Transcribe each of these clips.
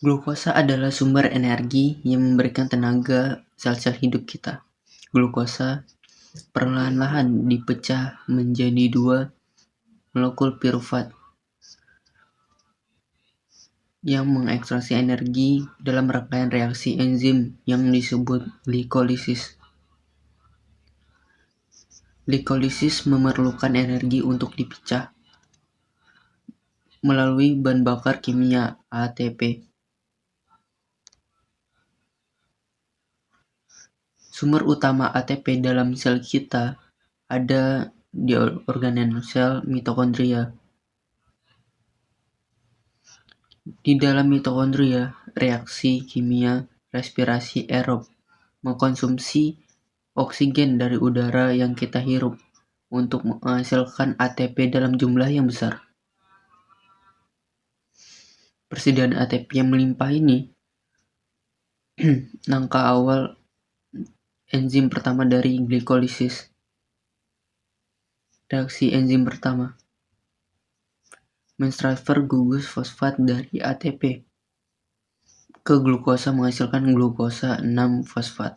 Glukosa adalah sumber energi yang memberikan tenaga sel-sel hidup kita. Glukosa perlahan-lahan dipecah menjadi dua molekul piruvat yang mengekstraksi energi dalam rangkaian reaksi enzim yang disebut glikolisis. Glikolisis memerlukan energi untuk dipecah melalui bahan bakar kimia ATP. Sumber utama ATP dalam sel kita ada di organel sel mitokondria. Di dalam mitokondria, reaksi kimia respirasi aerob mengkonsumsi oksigen dari udara yang kita hirup untuk menghasilkan ATP dalam jumlah yang besar. Persediaan ATP yang melimpah ini langkah awal enzim pertama dari glikolisis. Reaksi enzim pertama mentransfer gugus fosfat dari ATP ke glukosa menghasilkan glukosa 6-fosfat.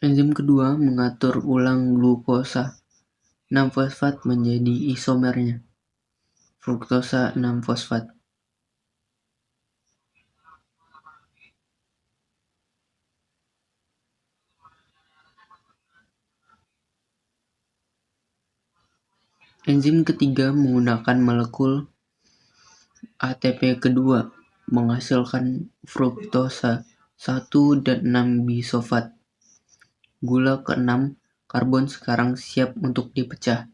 Enzim kedua mengatur ulang glukosa 6-fosfat menjadi isomernya, fruktosa 6-fosfat. Enzim ketiga menggunakan molekul ATP kedua menghasilkan fruktosa 1 dan 6 bisofat. Gula ke-6 karbon sekarang siap untuk dipecah.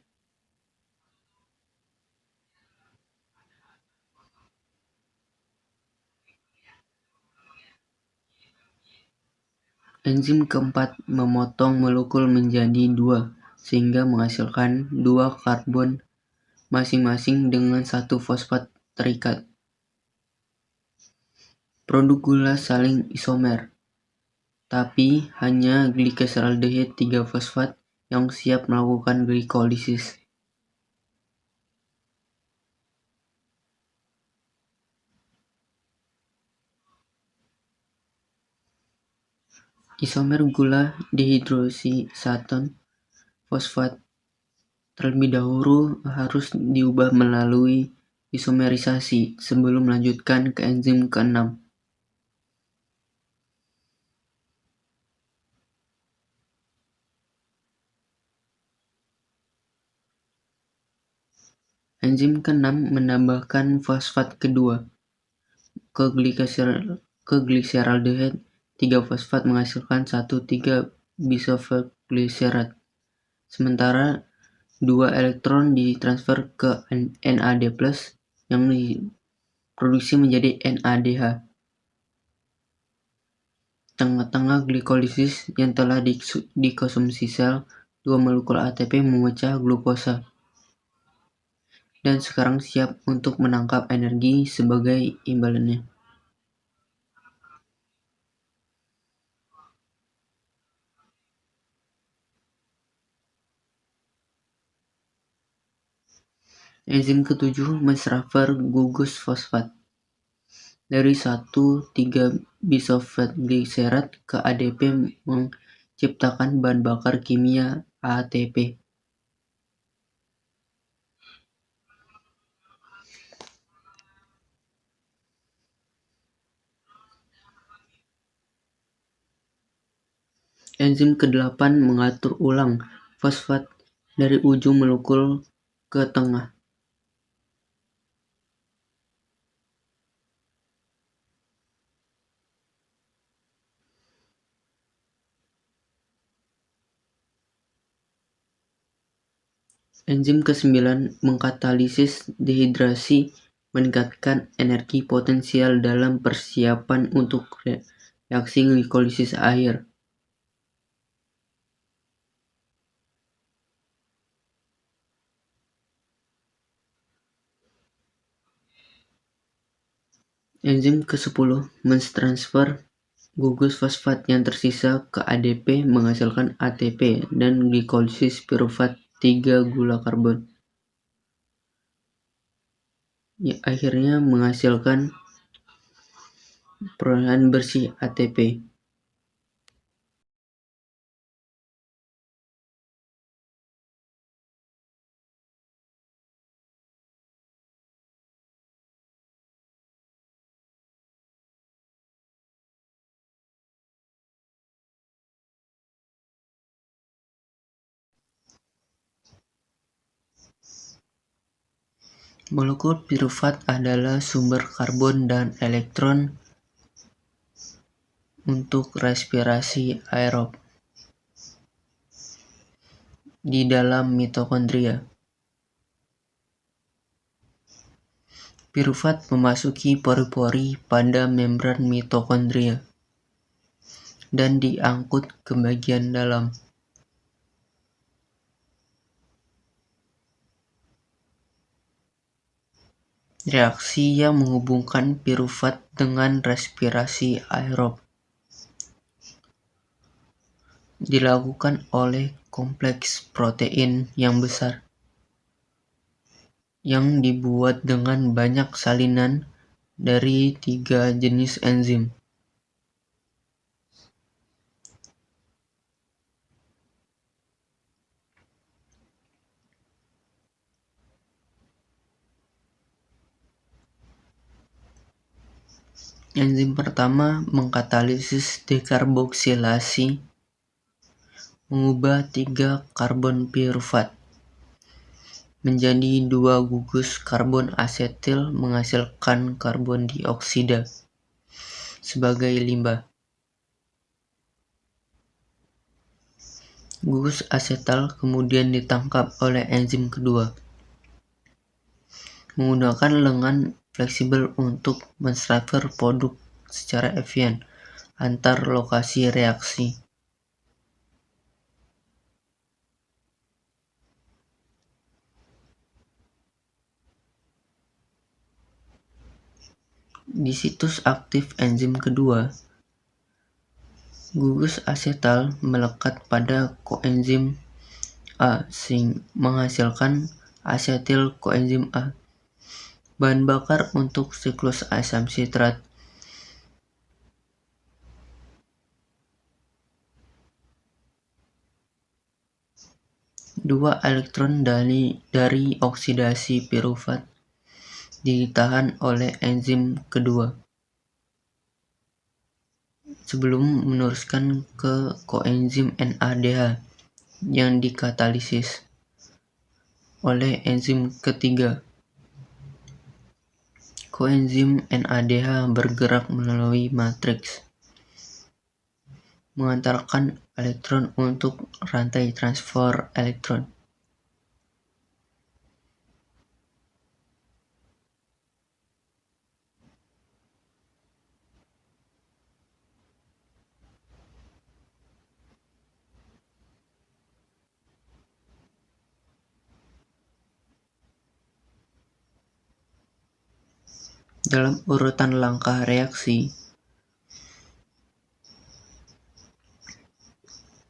Enzim keempat memotong molekul menjadi 2 sehingga menghasilkan 2 karbon masing-masing dengan 1 fosfat terikat. Produk gula saling isomer, tapi hanya gliseraldehyde 3-fosfat yang siap melakukan glikolisis. Isomer gula dihidroksisaton fosfat terlebih dahulu harus diubah melalui isomerisasi sebelum melanjutkan ke enzim ke-6. Enzim ke-6 menambahkan fosfat kedua ke gliseraldehyde 3-fosfat menghasilkan 1,3-bisofosfat. Sementara 2 elektron ditransfer ke NAD+ yang diproduksi menjadi NADH. Tengah-tengah glikolisis yang telah dikonsumsi sel, 2 molekul ATP memecah glukosa dan sekarang siap untuk menangkap energi sebagai imbalannya. Enzim ketujuh mentransfer gugus fosfat dari 1,3-bisofosfatgliserat ke ADP menciptakan bahan bakar kimia ATP. Enzim ke-8 mengatur ulang fosfat dari ujung molekul ke tengah. Enzim ke-9 mengkatalisis dehidrasi meningkatkan energi potensial dalam persiapan untuk reaksi glikolisis akhir. Enzim ke-10 mentransfer Gugus fosfat yang tersisa ke ADP menghasilkan ATP dan glikolisis pirufat 3 gula karbon. Ya, akhirnya menghasilkan perolehan bersih ATP. Molekul pirufat adalah sumber karbon dan elektron untuk respirasi aerob di dalam mitokondria. Pirufat memasuki pori-pori pada membran mitokondria dan diangkut ke bagian dalam. Reaksi yang menghubungkan pirufat dengan respirasi aerob dilakukan oleh kompleks protein yang besar yang dibuat dengan banyak salinan dari 3 jenis enzim. Enzim pertama mengkatalisis dekarboksilasi, mengubah 3 karbon pirufat menjadi 2 gugus karbon asetil menghasilkan karbon dioksida sebagai limbah. Gugus asetal kemudian ditangkap oleh enzim kedua menggunakan lengan fleksibel untuk mentransfer produk secara efisien antar lokasi reaksi. Di situs aktif enzim kedua, gugus asetal melekat pada koenzim A menghasilkan asetil koenzim A, bahan bakar untuk siklus asam sitrat. Dua elektron dari oksidasi pirufat ditahan oleh enzim kedua sebelum meneruskan ke koenzim NADH yang dikatalisis oleh enzim ketiga. Koenzim NADH bergerak melalui matriks, mengantarkan elektron untuk rantai transfer elektron. Dalam urutan langkah reaksi,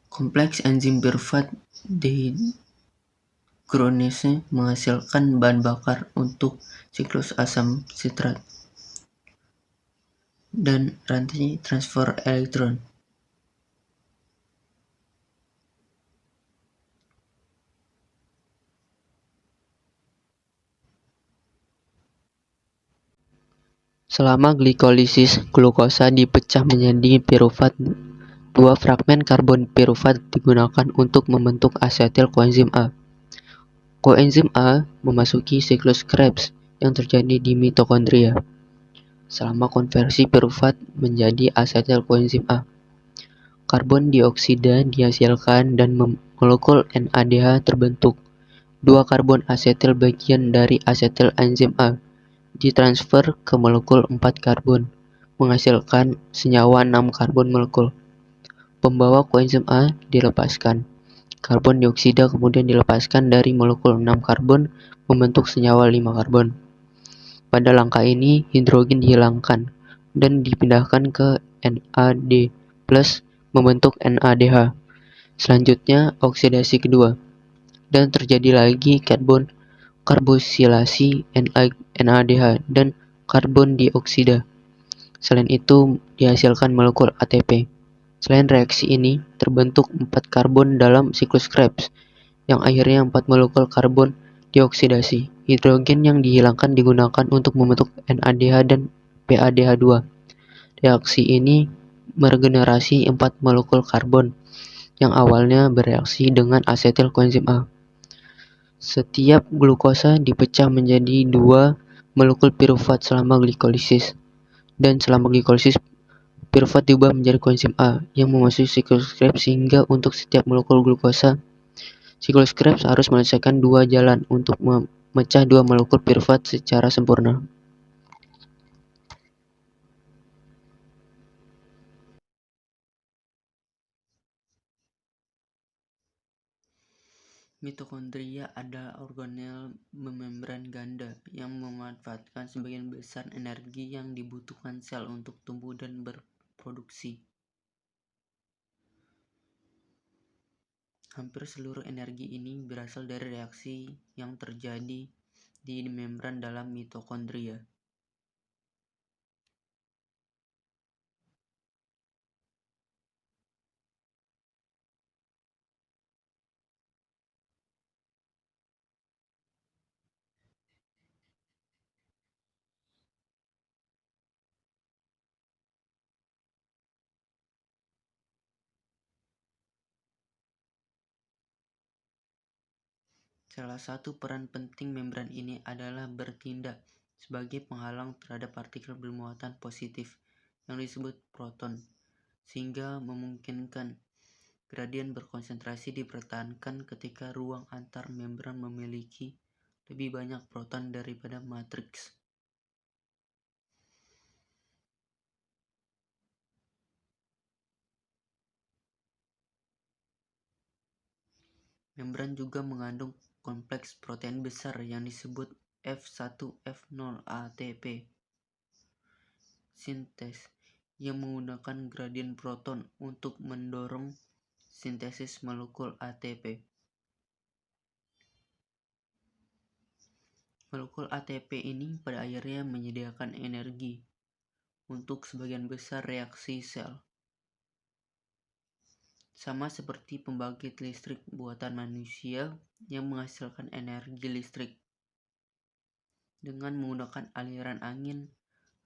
kompleks enzim pirufat dehidrogenase menghasilkan bahan bakar untuk siklus asam sitrat dan rantai transfer elektron. Selama glikolisis, glukosa dipecah menjadi pirufat. 2 fragmen karbon pirufat digunakan untuk membentuk asetil koenzim A. Koenzim A memasuki siklus Krebs yang terjadi di mitokondria. Selama konversi pirufat menjadi asetil koenzim A, karbon dioksida dihasilkan dan molekul NADH terbentuk. 2 karbon asetil bagian dari asetil enzim A ditransfer ke molekul 4 karbon, menghasilkan senyawa 6 karbon molekul. Pembawa koenzim A dilepaskan. Karbon dioksida kemudian dilepaskan dari molekul 6 karbon membentuk senyawa 5 karbon. Pada langkah ini, hidrogen dihilangkan. dan dipindahkan ke NAD plus membentuk NADH. Selanjutnya oksidasi kedua dan terjadi lagi karbon karbosilasi NADH dan karbon dioksida. Selain itu dihasilkan molekul ATP. Selain reaksi ini, terbentuk 4 karbon dalam siklus Krebs, yang akhirnya 4 molekul karbon dioksidasi. Hidrogen yang dihilangkan digunakan untuk membentuk NADH dan PADH2. Reaksi ini meregenerasi 4 molekul karbon yang awalnya bereaksi dengan asetil koenzim A. Setiap glukosa dipecah menjadi 2 molekul piruvat selama glikolisis, dan selama glikolisis piruvat diubah menjadi koenzim A yang memasuki siklus Krebs sehingga untuk setiap molekul glukosa, siklus Krebs harus menyelesaikan 2 jalan untuk memecah 2 molekul piruvat secara sempurna. Mitokondria adalah organel bermembran ganda yang memanfaatkan sebagian besar energi yang dibutuhkan sel untuk tumbuh dan berproduksi. Hampir seluruh energi ini berasal dari reaksi yang terjadi di membran dalam mitokondria. Salah satu peran penting membran ini adalah bertindak sebagai penghalang terhadap partikel bermuatan positif yang disebut proton, sehingga memungkinkan gradien berkonsentrasi dipertahankan ketika ruang antar membran memiliki lebih banyak proton daripada matriks. Membran juga mengandung kompleks protein besar yang disebut F1F0 ATP sintes yang menggunakan gradien proton untuk mendorong sintesis molekul ATP. Molekul ATP ini pada akhirnya menyediakan energi untuk sebagian besar reaksi sel. Sama seperti pembangkit listrik buatan manusia yang menghasilkan energi listrik dengan menggunakan aliran angin,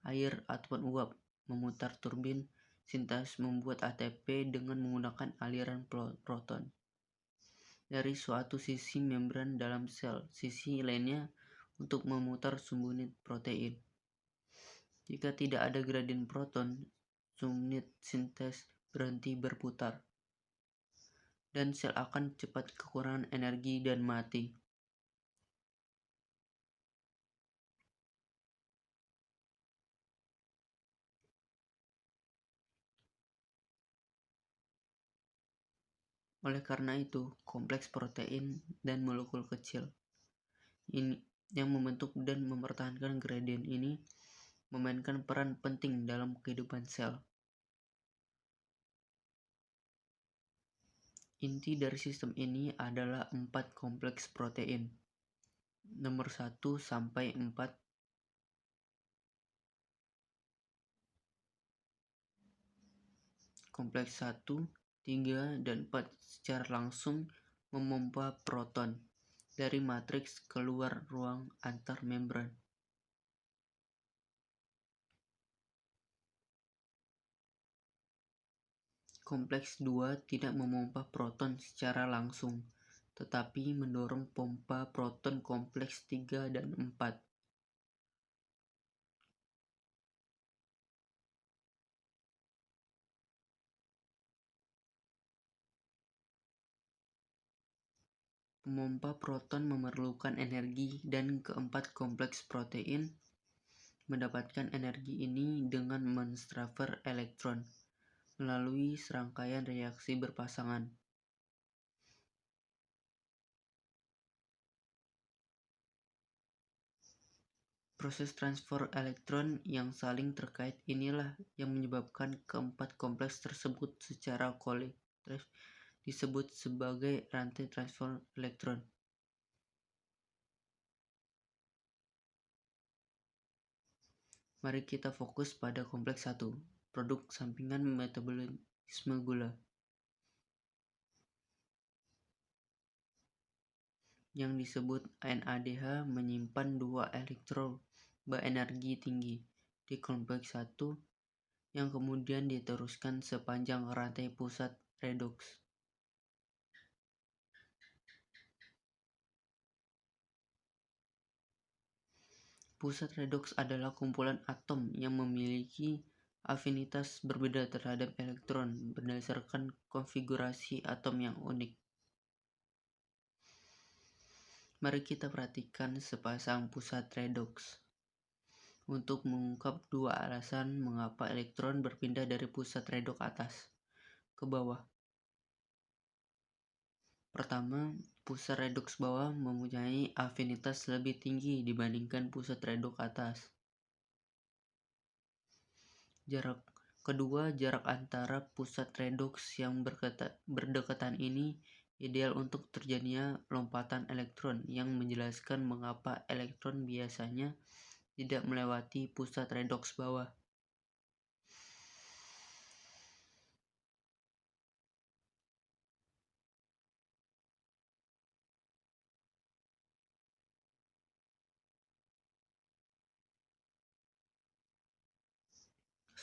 air, ataupun uap memutar turbin. Sintes membuat ATP dengan menggunakan aliran proton dari suatu sisi membran dalam sel, sisi lainnya untuk memutar subunit protein. Jika tidak ada gradien proton, subunit sintes berhenti berputar dan sel akan cepat kekurangan energi dan mati. Oleh karena itu, kompleks protein dan molekul kecil ini yang membentuk dan mempertahankan gradien ini memainkan peran penting dalam kehidupan sel. Inti dari sistem ini adalah 4 kompleks protein. Nomor 1 sampai 4 kompleks 1, 3, dan 4 secara langsung memompa proton dari matriks keluar ruang antar membran. Kompleks 2 tidak memompa proton secara langsung, tetapi mendorong pompa proton kompleks 3 dan 4. Pemompa proton memerlukan energi dan keempat kompleks protein mendapatkan energi ini dengan mentransfer elektron melalui serangkaian reaksi berpasangan. Proses transfer elektron yang saling terkait inilah yang menyebabkan keempat kompleks tersebut secara kolektif disebut sebagai rantai transfer elektron. Mari kita fokus pada kompleks 1, produk sampingan metabolisme gula, yang disebut NADH menyimpan 2 elektron berenergi tinggi di kompleks 1 yang kemudian diteruskan sepanjang rantai pusat redoks. Pusat redoks adalah kumpulan atom yang memiliki afinitas berbeda terhadap elektron berdasarkan konfigurasi atom yang unik. Mari kita perhatikan sepasang pusat redoks untuk mengungkap 2 alasan mengapa elektron berpindah dari pusat redoks atas ke bawah. Pertama, pusat redoks bawah mempunyai afinitas lebih tinggi dibandingkan pusat redoks atas. Jarak antara pusat redoks yang berdekatan ini ideal untuk terjadinya lompatan elektron yang menjelaskan mengapa elektron biasanya tidak melewati pusat redoks bawah.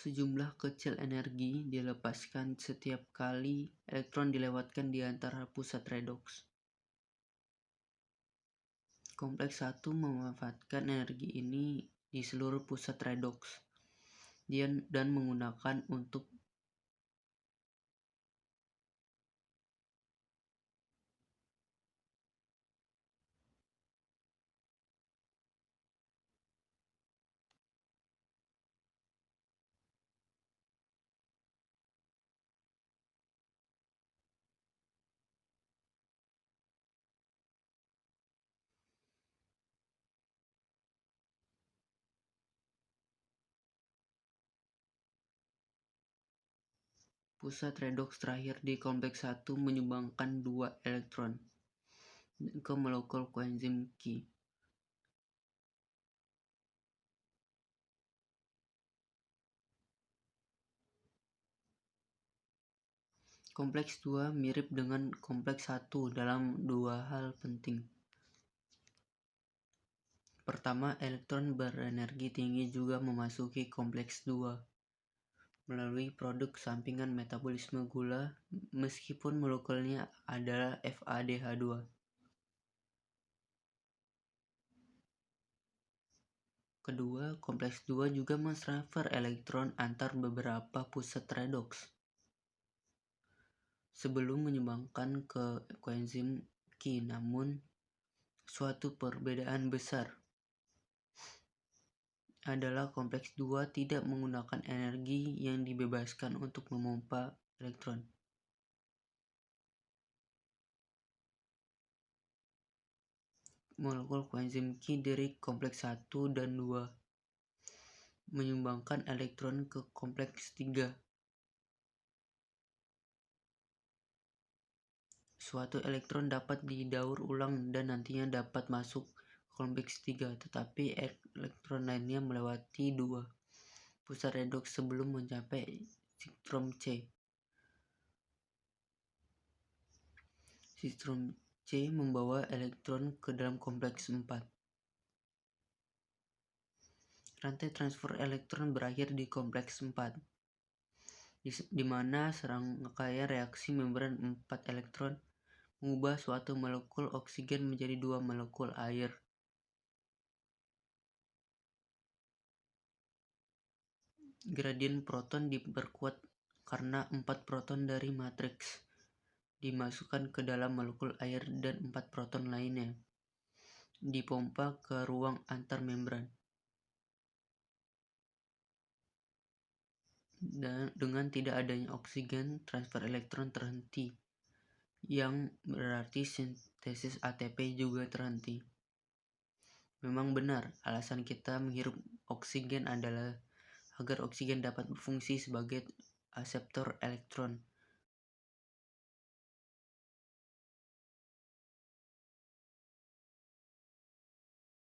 Sejumlah kecil energi dilepaskan setiap kali elektron dilewatkan di antara pusat redoks. Kompleks 1 memanfaatkan energi ini di seluruh pusat redoks dan menggunakan untuk pusat redoks terakhir di kompleks 1 menyumbangkan 2 elektron ke molekul koenzim Q. Kompleks 2 mirip dengan kompleks 1 dalam 2 hal penting. Pertama, elektron berenergi tinggi juga memasuki kompleks 2 melalui produk sampingan metabolisme gula meskipun molekulnya adalah FADH2. Kedua, kompleks 2 juga mentransfer elektron antar beberapa pusat redoks sebelum menyumbangkan ke koenzim Q. Namun, suatu perbedaan besar adalah kompleks 2 tidak menggunakan energi yang dibebaskan untuk memompa elektron. Molekul koenzim Q dari kompleks 1 dan 2 menyumbangkan elektron ke kompleks 3. Suatu elektron dapat didaur ulang dan nantinya dapat masuk ke kompleks 3, tetapi elektron lainnya melewati 2 pusat redoks sebelum mencapai sintrom C. Sintrom C membawa elektron ke dalam kompleks 4. Rantai transfer elektron berakhir di kompleks 4, di mana serangkaian reaksi membran 4 elektron mengubah suatu molekul oksigen menjadi 2 molekul air. Gradien proton diperkuat karena 4 proton dari matriks dimasukkan ke dalam molekul air dan 4 proton lainnya dipompa ke ruang antar membran. Dengan tidak adanya oksigen, transfer elektron terhenti, yang berarti sintesis ATP juga terhenti. Memang benar, alasan kita menghirup oksigen adalah agar oksigen dapat berfungsi sebagai aseptor elektron